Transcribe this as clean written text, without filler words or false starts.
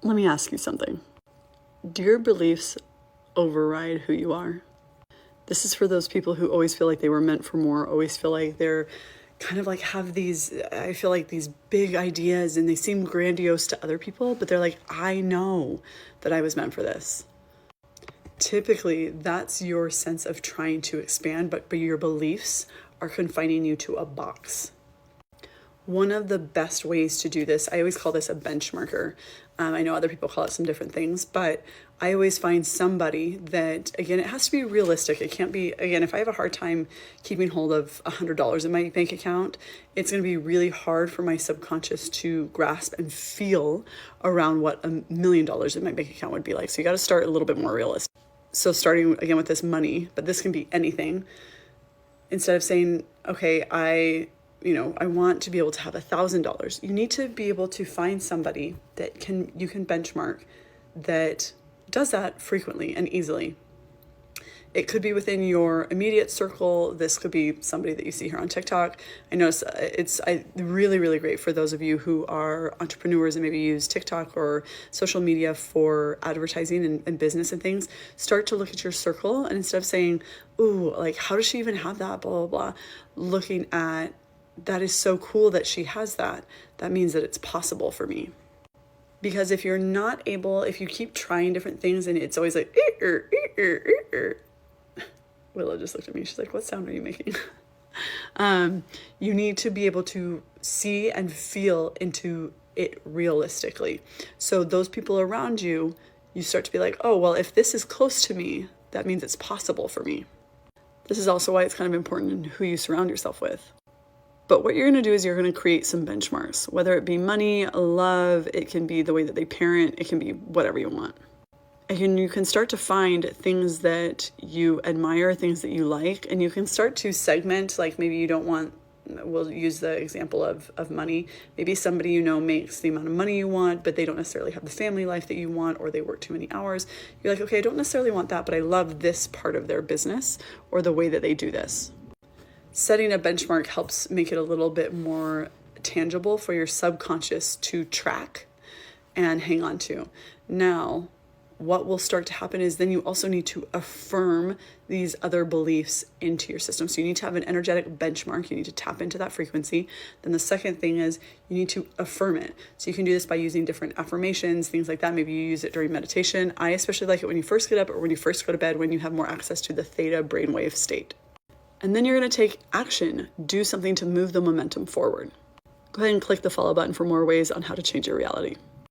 Let me ask you something. Do your beliefs override who you are? This is for those people who always feel like they were meant for more, always feel like they're kind of like have these, I feel like these big ideas and they seem grandiose to other people, but they're like, I know that I was meant for this. Typically, that's your sense of trying to expand, but your beliefs are confining you to a box. One of the best ways to do this, I always call this a benchmarker. I know other people call it some different things, but I always find somebody that, again, it has to be realistic. It can't be, again, if I have a hard time keeping hold of $100 in my bank account, it's going to be really hard for my subconscious to grasp and feel around what $1 million in my bank account would be like. So you got to start a little bit more realistic. So starting again with this money, but this can be anything. Instead of saying, okay, I want to be able to have $1,000. You need to be able to find somebody that you can benchmark that does that frequently and easily. It could be within your immediate circle. This could be somebody that you see here on TikTok. I notice it's really, really great for those of you who are entrepreneurs and maybe use TikTok or social media for advertising and business and things. Start to look at your circle, and instead of saying, ooh, like, how does she even have that, blah, blah, blah, looking at, that is so cool that she has that. That means that it's possible for me. Because if you're not able, if you keep trying different things and it's always like, Willow just looked at me. She's like, what sound are you making? You need to be able to see and feel into it realistically. So those people around you, you start to be like, oh, well, if this is close to me, that means it's possible for me. This is also why it's kind of important in who you surround yourself with. But what you're going to do is you're going to create some benchmarks, whether it be money, love, it can be the way that they parent, it can be whatever you want. And you can start to find things that you admire, things that you like, and you can start to segment, like maybe you don't want, we'll use the example of money. Maybe somebody you know makes the amount of money you want, but they don't necessarily have the family life that you want, or they work too many hours. You're like, okay, I don't necessarily want that, but I love this part of their business or the way that they do this. Setting a benchmark helps make it a little bit more tangible for your subconscious to track and hang on to. Now, what will start to happen is then you also need to affirm these other beliefs into your system. So you need to have an energetic benchmark. You need to tap into that frequency. Then the second thing is you need to affirm it. So you can do this by using different affirmations, things like that. Maybe you use it during meditation. I especially like it when you first get up or when you first go to bed, when you have more access to the theta brainwave state. And then you're going to take action. Do something to move the momentum forward. Go ahead and click the follow button for more ways on how to change your reality.